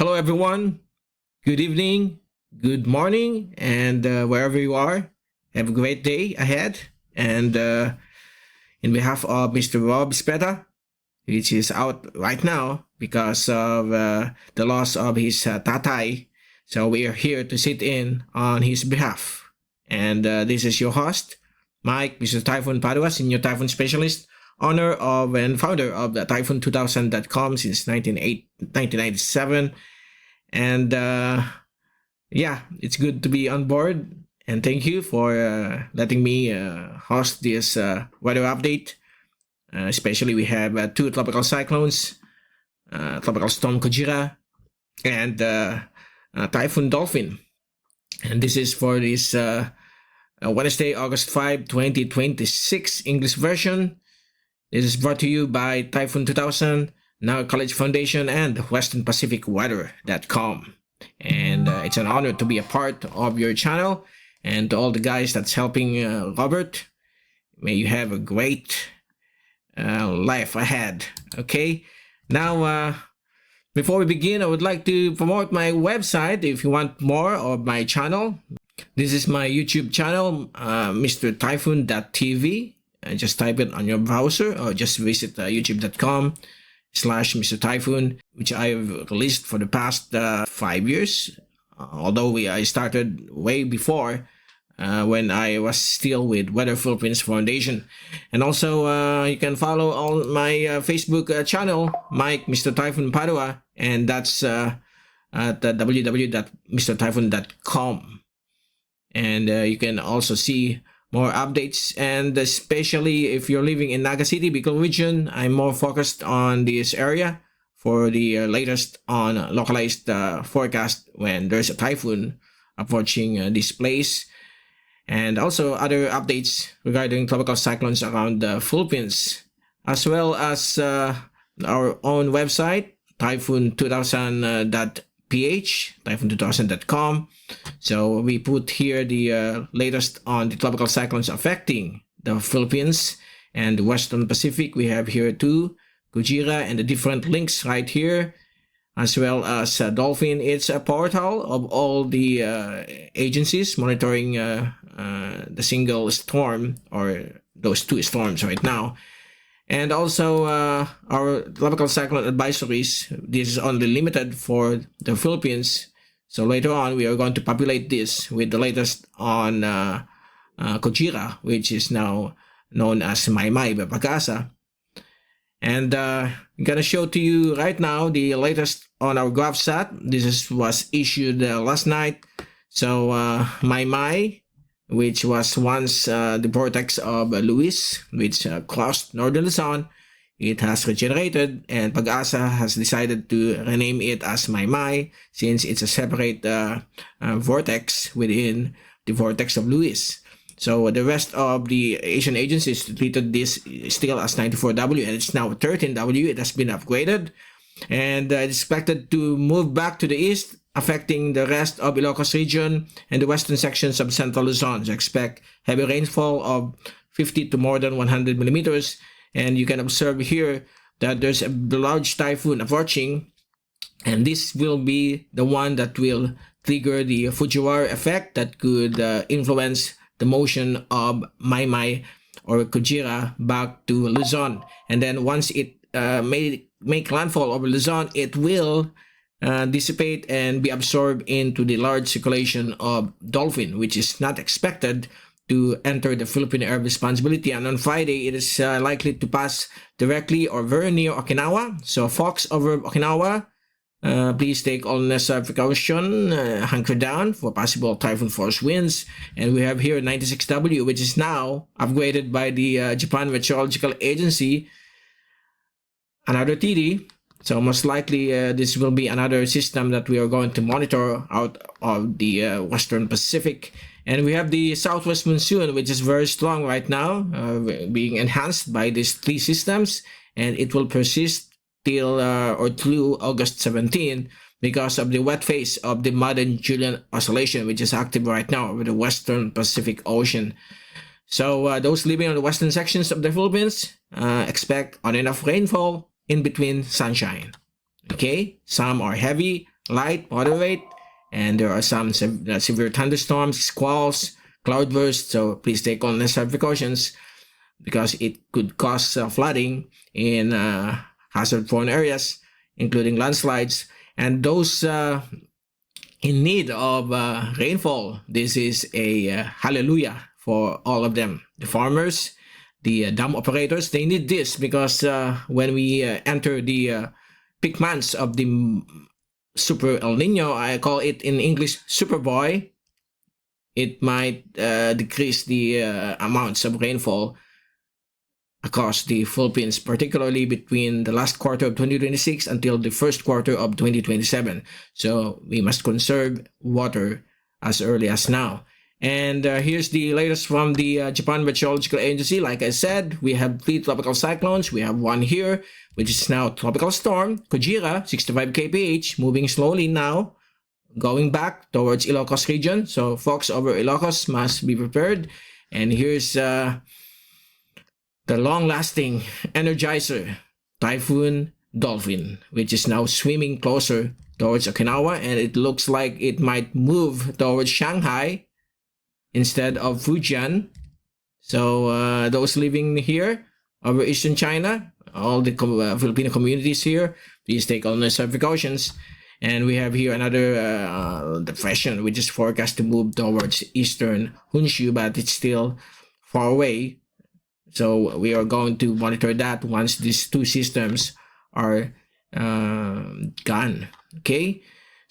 Hello everyone, good evening, good morning, and wherever you are, have a great day ahead. And in behalf of Mr. Rob Speta, which is out right now because of the loss of his tatay, so we are here to sit in on his behalf. And this is your host, Mike, Mr. Typhoon Padua, Senior Typhoon Specialist, owner of and founder of the Typhoon2000.com since 1997. And yeah, it's good to be on board. And thank you for letting me host this weather update. Especially we have two tropical cyclones, Tropical Storm KUJIRA and Typhoon Dolphin. And this is for this Wednesday, August 5, 2026 English version. This is brought to you by Typhoon 2000, Naga College Foundation, and WesternPacificWeather.com. And it's an honor to be a part of your channel. And to all the guys that's helping Robert, may you have a great life ahead. Okay, now before we begin, I would like to promote my website. If you want more of my channel, this is my YouTube channel, Mr. Typhoon.tv. Just type it on your browser or just visit youtube.com/Mr. Typhoon, which I've released for the past 5 years. Although I started way before when I was still with Weather Philippines Foundation. And also you can follow all my Facebook channel, Mike, Mr. Typhoon Padua, and that's at www.mrtyphoon.com. And you can also see more updates, and especially if you're living in Naga City, Bicol region, I'm more focused on this area for the latest on localized forecast when there's a typhoon approaching this place, and also other updates regarding tropical cyclones around the Philippines, as well as our own website, Typhoon2000.ph, Typhoon2000.com. So we put here the latest on the tropical cyclones affecting the Philippines and the Western Pacific. We have here too KUJIRA and the different links right here, as well as Dolphin. It's a portal of all the agencies monitoring the single storm or those two storms right now. And also our tropical cyclone advisories. This is only limited for the Philippines. So later on, we are going to populate this with the latest on KUJIRA, which is now known as Maymay 𝗶𝗶𝗆𝗄𝗏. And I'm going to show to you right now the latest on our GovSat. Was issued last night. So Maymay, which was once the vortex of Luis, which crossed northern Luzon, it has regenerated, and 𝗶𝗏𝗆𝗃asa has decided to rename it as Maymay since it's a separate vortex within the vortex of Luis. So the rest of the Asian agencies treated this still as 94W, and it's now 13W. It has been upgraded, and it's expected to move back to the east, affecting the rest of Ilocos region and the western sections of central Luzon. So expect heavy rainfall of 50 to more than 100 millimeters. And you can observe here that there's a large typhoon approaching, and this will be the one that will trigger the Fujiwara effect that could influence the motion of Maymay or KUJIRA back to Luzon. And then once it make landfall over Luzon, it will dissipate and be absorbed into the large circulation of Dolphin, which is not expected to enter the Philippine air responsibility. And on Friday, it is likely to pass directly or very near Okinawa. So folks over Okinawa, please take all necessary precaution, hunker down for possible typhoon force winds. And we have here 96W, which is now upgraded by the Japan Meteorological Agency, another TD. So most likely this will be another system that we are going to monitor out of the Western Pacific. And we have the southwest monsoon, which is very strong right now, being enhanced by these three systems, and it will persist till or through August 17 because of the wet phase of the Madden-Julian oscillation, which is active right now over the Western Pacific Ocean. So those living on the western sections of the Philippines expect on enough rainfall in between sunshine. Okay, some are heavy, light, moderate, and there are some severe thunderstorms, squalls, cloudbursts. So please take all necessary precautions because it could cause flooding in hazard-prone areas, including landslides. And those in need of rainfall, this is a hallelujah for all of them. The farmers, the dam operators, they need this because when we enter the peak months of the Super El Nino, I call it in English Superboy, it might decrease the amounts of rainfall across the Philippines, particularly between the last quarter of 2026 until the first quarter of 2027. So we must conserve water as early as now. And here's the latest from the Japan Meteorological Agency. Like I said, we have 3 tropical cyclones. We have one here, which is now Tropical Storm KUJIRA, 65 kph, moving slowly now, going back towards Ilocos region. So folks over Ilocos must be prepared. And here's the long-lasting energizer, Typhoon Dolphin, which is now swimming closer towards Okinawa, and it looks like it might move towards Shanghai instead of Fujian. So those living here over Eastern China, all the Filipino communities here, please take all necessary precautions. And we have here another depression, which is forecast to move towards Eastern Honshu, but it's still far away. So we are going to monitor that once these 2 systems are gone. Okay.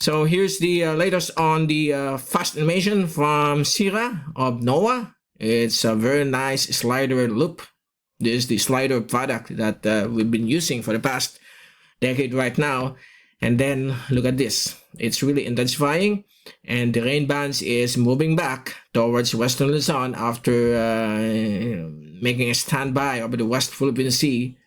So here's the latest on the fast animation from Sierra of NOAA. It's a very nice slider loop. This is the slider product that we've been using for the past decade right now. And then look at this. It's really intensifying, and the rain bands is moving back towards western Luzon after making a standby over the West Philippine Sea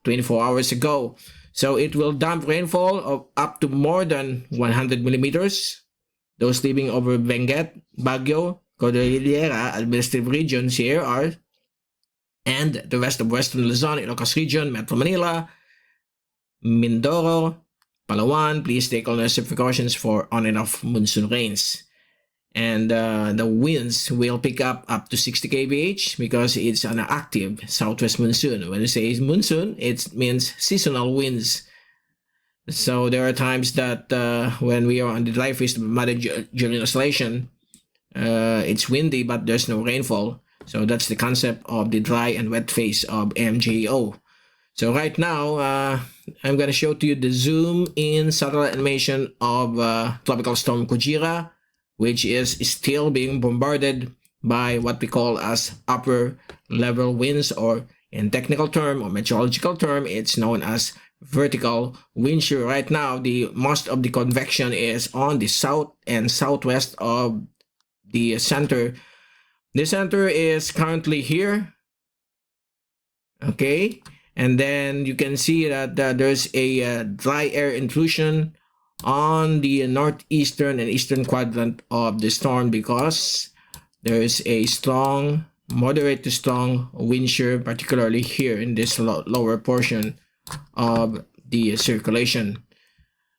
24 hours ago. So it will dump rainfall of up to more than 100 millimeters. Those living over Benguet, Baguio, Cordillera administrative regions here are, and the rest of western Luzon, Ilocos region, Metro Manila, Mindoro, Palawan, please take all necessary precautions for on and off monsoon rains. And the winds will pick up to 60 kph because it's an active southwest monsoon. When you say monsoon, it means seasonal winds. So there are times that when we are on the dry phase during oscillation, it's windy but there's no rainfall. So that's the concept of the dry and wet phase of MJO. So right now, I'm going to show to you the zoom in satellite animation of Tropical Storm KUJIRA, which is still being bombarded by what we call as upper level winds, or in technical term or meteorological term, it's known as vertical wind shear. Right now, most of the convection is on the south and southwest of the center. The center is currently here. Okay. And then you can see that there's a dry air intrusion on the northeastern and eastern quadrant of the storm because there is a strong, moderate to strong wind shear, particularly here in this lower portion of the circulation.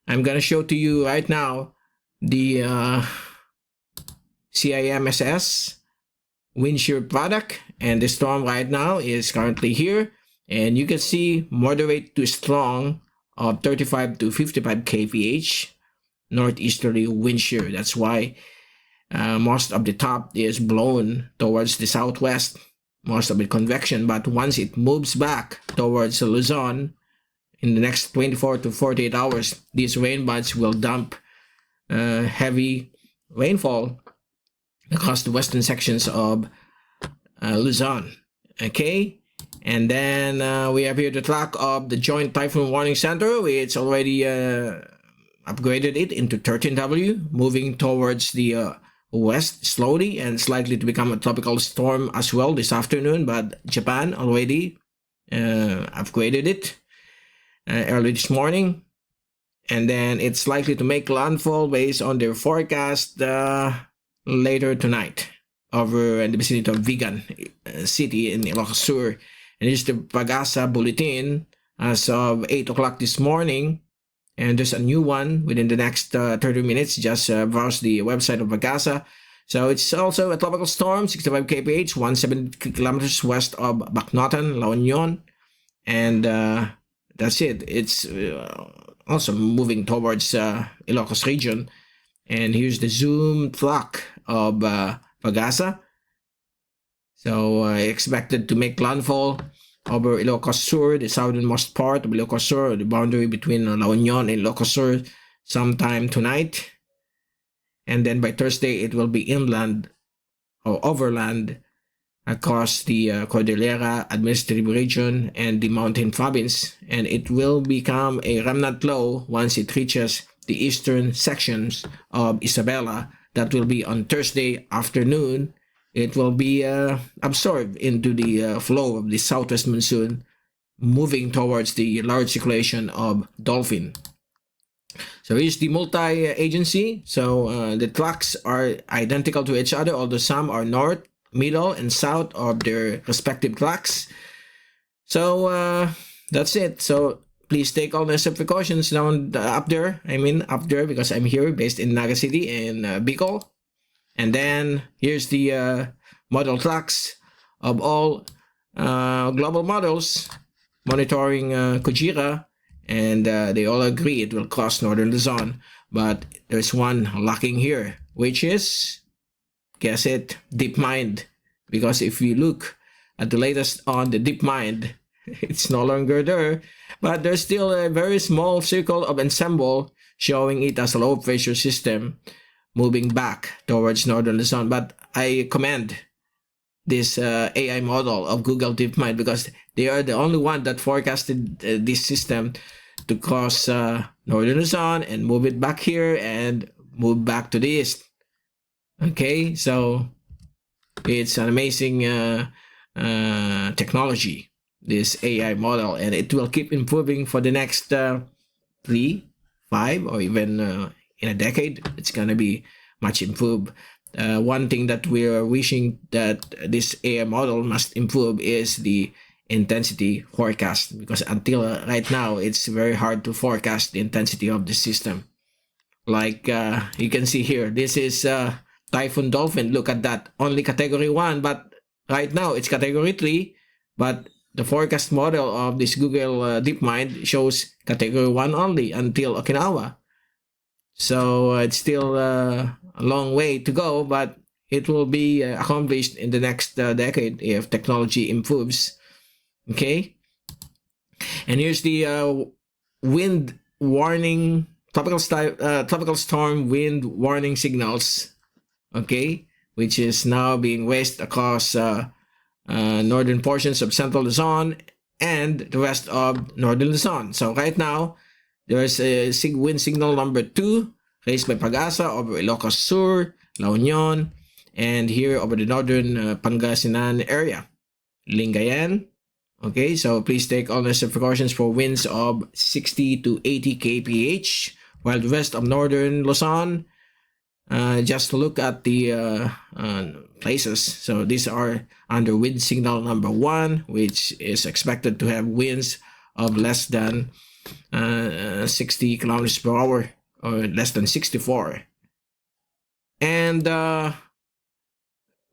I'm going to show to you right now the CIMSS wind shear product, and the storm right now is currently here. And you can see moderate to strong of 35 to 55 kph northeasterly wind shear. That's why most of the top is blown towards the southwest, most of the convection. But once it moves back towards Luzon in the next 24 to 48 hours, these rain bands will dump heavy rainfall across the western sections of Luzon. Okay. And then we have here the track of the Joint Typhoon Warning Center. It's already upgraded it into 13W, moving towards the west slowly, and it's likely to become a tropical storm as well this afternoon. But Japan already upgraded it early this morning. And then it's likely to make landfall based on their forecast later tonight over in the vicinity of Vigan City in Ilocos Sur. And this is the 𝗶𝗶𝗺𝗿𝗶𝗺𝗿 bulletin as of 8 o'clock this morning. And there's a new one within the next 30 minutes. Just browse the website of Pagasa. So it's also a tropical storm, 65 kph, 170 kilometers west of Bacnotan, La Union. And that's it. It's also moving towards Ilocos region. And here's the zoom clock of Pagasa. So expected to make landfall over Ilocos Sur, the southernmost part of Ilocos Sur, the boundary between La Union and Ilocos Sur, sometime tonight. And then by Thursday, it will be inland or overland across the Cordillera Administrative Region and the Mountain Province. And it will become a remnant low once it reaches the eastern sections of Isabela. That will be on Thursday afternoon. It will be absorbed into the flow of the southwest monsoon, moving towards the large circulation of Dolphin. So here's the multi-agency. So the tracks are identical to each other, although some are north, middle, and south of their respective tracks. So that's it. So please take all necessary precautions down up there. I mean up there because I'm here based in Naga City and 𝗗𝗍𝗃. And then here's the model tracks of all global models monitoring KUJIRA, and they all agree it will cross northern Luzon. But there's one lacking here, which is, guess it, DeepMind. Because if you look at the latest on the DeepMind, it's no longer there. But there's still a very small circle of ensemble showing it as a low pressure system moving back towards northern Luzon. But I commend this AI model of Google DeepMind because they are the only one that forecasted this system to cross northern Luzon and move it back here and move back to the east. Okay, so it's an amazing technology, this AI model, and it will keep improving for the next 3, 5, or even in a decade. It's gonna be much improved. One thing that we are wishing that this AI model must improve is the intensity forecast, because until right now it's very hard to forecast the intensity of the system. Like you can see here, this is Typhoon Dolphin. Look at that, only category 1, but right now it's category 3, but the forecast model of this Google DeepMind shows category 1 only until Okinawa. So it's still a long way to go, but it will be accomplished in the next decade if technology improves. Okay, and here's the wind warning, tropical storm wind warning signals. Okay, which is now being raised across northern portions of central Luzon and the rest of northern Luzon. So right now, there's a wind signal number 2 raised by Pagasa over Ilocos Sur, La Union, and here over the northern Pangasinan area, Lingayen. Okay, so please take all necessary precautions for winds of 60 to 80 kph, while the rest of northern Luzon, just look at the places. So these are under wind signal number 1, which is expected to have winds of less than 60 kilometers per hour or less than 64. And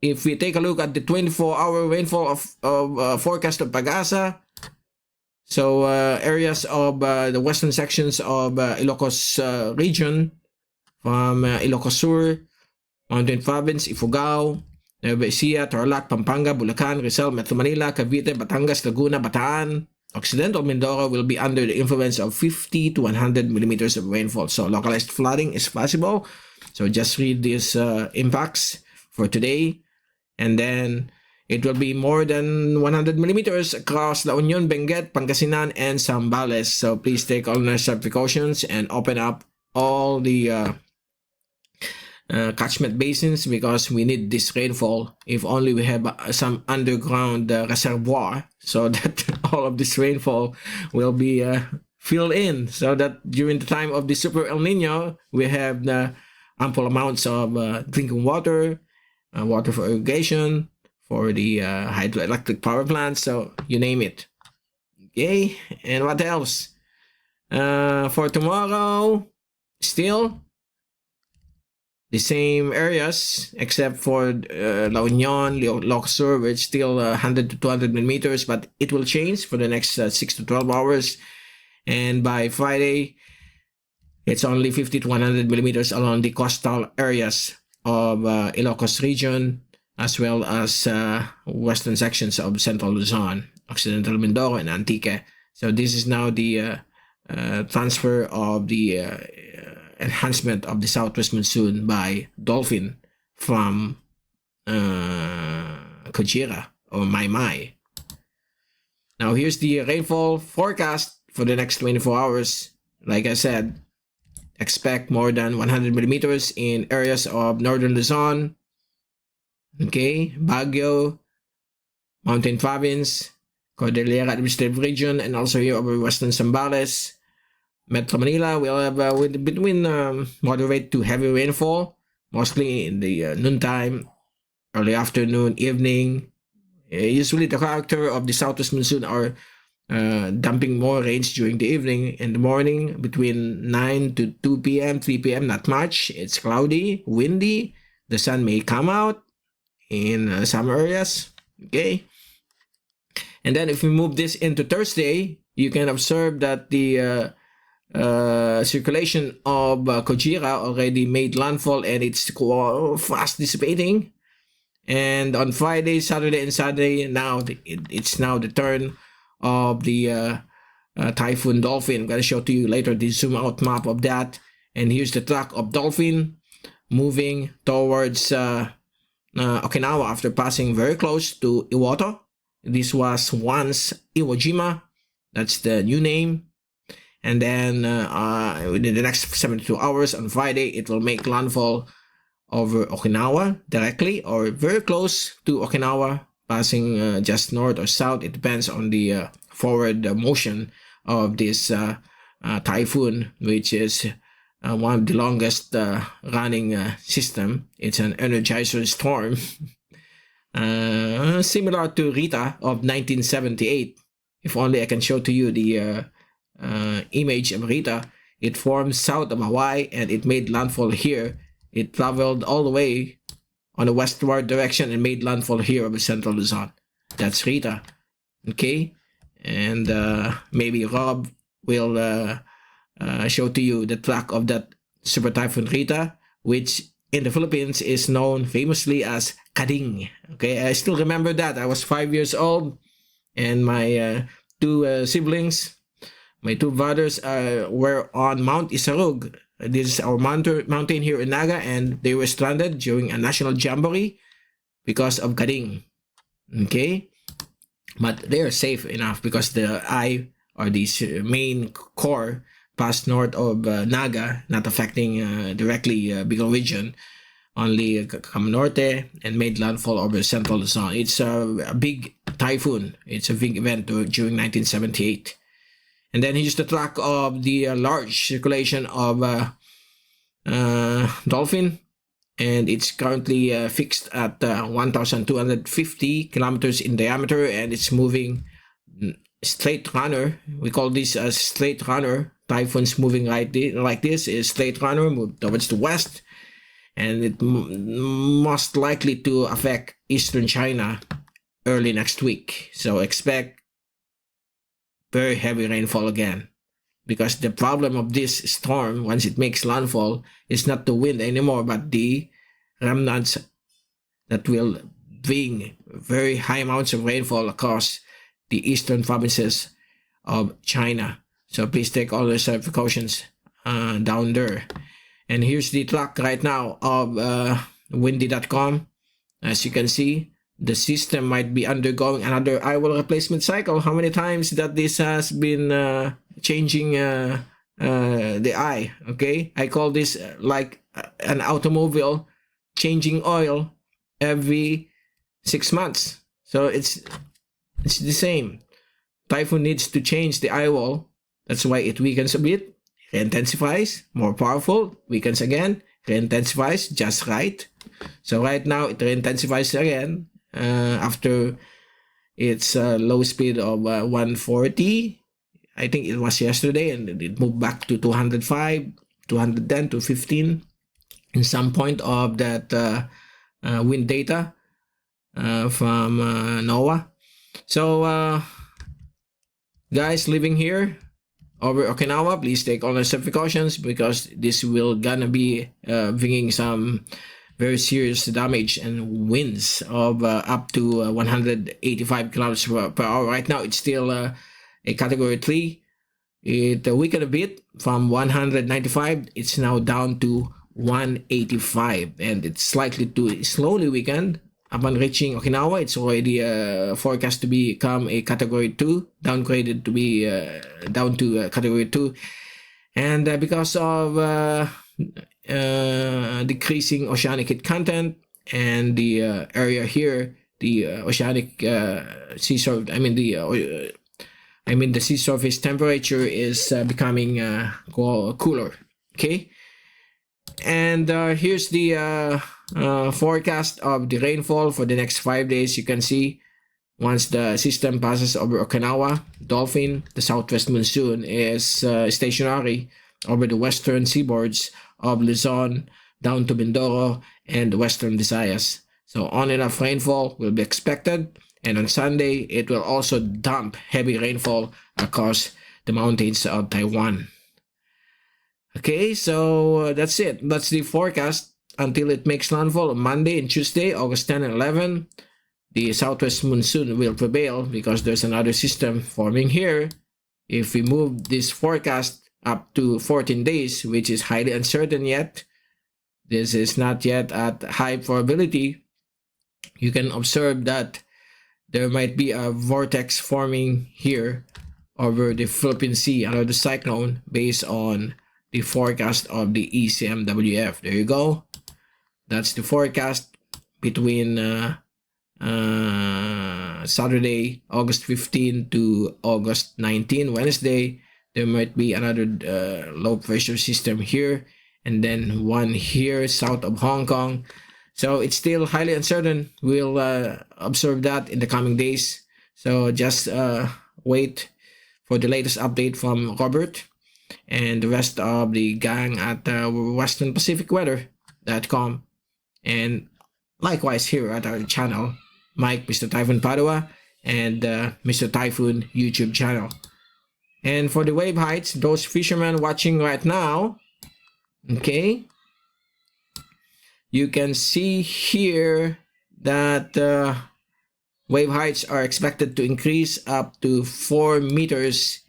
if we take a look at the 24-hour rainfall of forecast of Pagasa, so areas of the western sections of Ilocos region, from Ilocos Sur, Mountain Province, Ifugao, Nueva Ecija, Tarlac, Pampanga, Bulacan, Rizal, Metro Manila, Cavite, Batangas, Laguna, Bataan, Occidental Mindoro will be under the influence of 50 to 100 millimeters of rainfall. So localized flooding is possible. So just read these impacts for today. And then it will be more than 100 millimeters across La Union, Benguet, Pangasinan, and Zambales. So please take all necessary precautions and open up all the catchment basins, because we need this rainfall if only we have some underground reservoir, so that all of this rainfall will be filled in, so that during the time of the Super El Nino, we have ample amounts of drinking water, water for irrigation, for the hydroelectric power plants, so you name it. Okay, and what else? For tomorrow, still the same areas except for La Union, Ilocos Sur, where it's still 100 to 200 millimeters, but it will change for the next 6 to 12 hours. And by Friday, it's only 50 to 100 millimeters along the coastal areas of Ilocos region, as well as western sections of central Luzon, Occidental Mindoro, and Antique. So this is now the transfer of the enhancement of the southwest monsoon by Dolphin from KUJIRA or Maymay. Now here's the rainfall forecast for the next 24 hours. Like I said, expect more than 100 millimeters in areas of northern Luzon, okay, Baguio, Mountain Province, Cordillera Administrative Region, and also here over western Zambales. Metro Manila will have between moderate to heavy rainfall, mostly in the noontime, early afternoon, evening. Usually the character of the southwest monsoon are dumping more rains during the evening. In the morning, between 9 to 2 p.m., 3 p.m., not much. It's cloudy, windy. The sun may come out in some areas, okay? And then if we move this into Thursday, you can observe that the circulation of KUJIRA already made landfall and it's fast dissipating. And on Friday, Saturday, and Sunday, now it's now the turn of the Typhoon Dolphin. I'm going to show to you later the zoom out map of that. And here's the track of Dolphin moving towards Okinawa after passing very close to Iwoto. This was once Iwo Jima. That's the new name. And then within the next 72 hours on Friday, it will make landfall over Okinawa directly or very close to Okinawa, passing just north or south. It depends on the forward motion of this typhoon, which is one of the longest running system. It's an energizer storm, similar to Rita of 1978. If only I can show to you the image of Rita. It formed south of Hawaii and it made landfall here. It traveled all the way on the westward direction and made landfall here over central Luzon. That's Rita. Okay? And maybe Rob will show to you the track of that super typhoon Rita, which in the Philippines is known famously as Kading. Okay, I still remember that. I was 5 years old and my two siblings, my two brothers were on Mount Isarug. This is our mountain here in Naga, and they were stranded during a national jamboree because of Kading. Okay? But they are safe enough because the eye or the main core passed north of Naga, not affecting directly Bicol region, only come norte and made landfall over central Luzon. It's a big typhoon. It's a big event during 1978. And then here's the track of the large circulation of Dolphin, and it's currently fixed at 1,250 kilometers in diameter, and it's moving straight runner. We call this a straight runner. Typhoons moving like this is straight runner, move towards the west, and it most likely to affect eastern China early next week. So expect very heavy rainfall again, because the problem of this storm, once it makes landfall, is not the wind anymore, but the remnants that will bring very high amounts of rainfall across the eastern provinces of China. So please take all those precautions down there. And here's the track right now of windy.com. As you can see, the system might be undergoing another eyewall replacement cycle. How many times that this has been changing the eye? Okay, I call this like an automobile changing oil every 6 months. So it's the same. Typhoon needs to change the eyewall. That's why it weakens a bit, re-intensifies, more powerful, weakens again, re-intensifies just right. So right now it re-intensifies again after its low speed of 140. I think it was yesterday, and it moved back to 205, 210, 215 in some point of that wind data from NOAA. So guys living here over Okinawa, please take all necessary precautions, because this will gonna be bringing some very serious damage and winds of up to 185 kilometers per hour. Right now, it's still a category 3. It weakened a bit from 195. It's now down to 185, and it's likely to slowly weaken. Upon reaching Okinawa, it's already forecast to become a category 2, downgraded to be down to category 2. And because of decreasing oceanic heat content and the area here, the oceanic sea surface, the sea surface temperature is becoming cooler. Okay, and here's the forecast of the rainfall for the next 5 days. You can see once the system passes over Okinawa, Dolphin, the southwest monsoon is stationary over the western seaboards of Luzon down to Mindoro and western Visayas. So on and off rainfall will be expected, and on Sunday it will also dump heavy rainfall across the mountains of Taiwan. Okay, so that's it. That's the forecast until it makes landfall on Monday and Tuesday, August 10 and 11. The southwest monsoon will prevail because there's another system forming here. If we move this forecast up to 14 days, which is highly uncertain yet, this is not yet at high probability, you can observe that there might be a vortex forming here over the Philippine Sea, another cyclone, based on the forecast of the ECMWF. There you go. That's the forecast between Saturday, August 15 to August 19, Wednesday. There might be another low pressure system here, and then one here south of Hong Kong. So it's still highly uncertain. We'll observe that in the coming days. So just wait for the latest update from Robert and the rest of the gang at westernpacificweather.com, and likewise here at our channel, Mike, Mr. Typhoon Padua, and Mr. Typhoon YouTube channel. And for the wave heights, those fishermen watching right now, okay, you can see here that wave heights are expected to increase up to 4 meters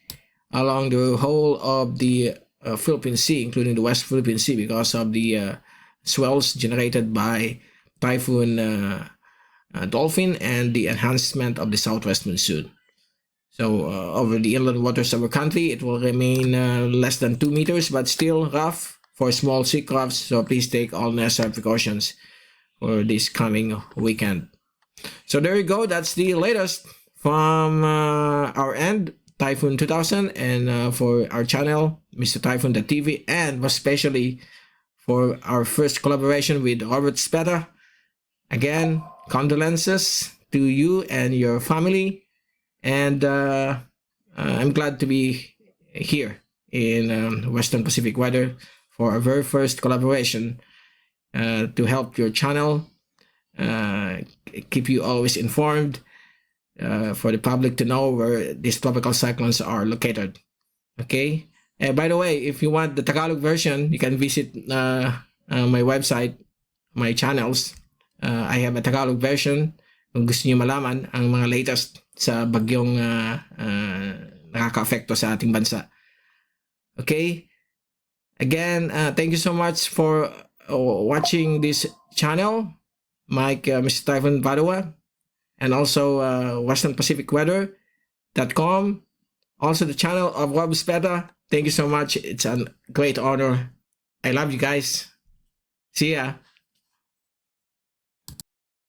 along the whole of the Philippine Sea, including the West Philippine Sea, because of the swells generated by Typhoon Dolphin and the enhancement of the southwest monsoon. So over the inland waters of our country, it will remain less than 2 meters, but still rough for small sea crafts. So please take all necessary precautions for this coming weekend. So there you go. That's the latest from our end, Typhoon 2000, and for our channel, Mr. Typhoon.tv, and especially for our first collaboration with Robert Speta. Again, condolences to you and your family, and I'm glad to be here in Western Pacific Weather for our very first collaboration to help your channel, keep you always informed, for the public to know where these tropical cyclones are located. Okay, and by the way, if you want the Tagalog version, you can visit my website, my channels. I have a Tagalog version kung gusto niyo malaman ang mga latest sa bagyong nakaka-apekto sa ating bansa. Okay, again, thank you so much for watching this channel, Mike, Mr. Typhoon Padua, and also westernpacificweather.com, also the channel of Robert Speta. Thank you so much. It's a great honor. I love you guys. See ya.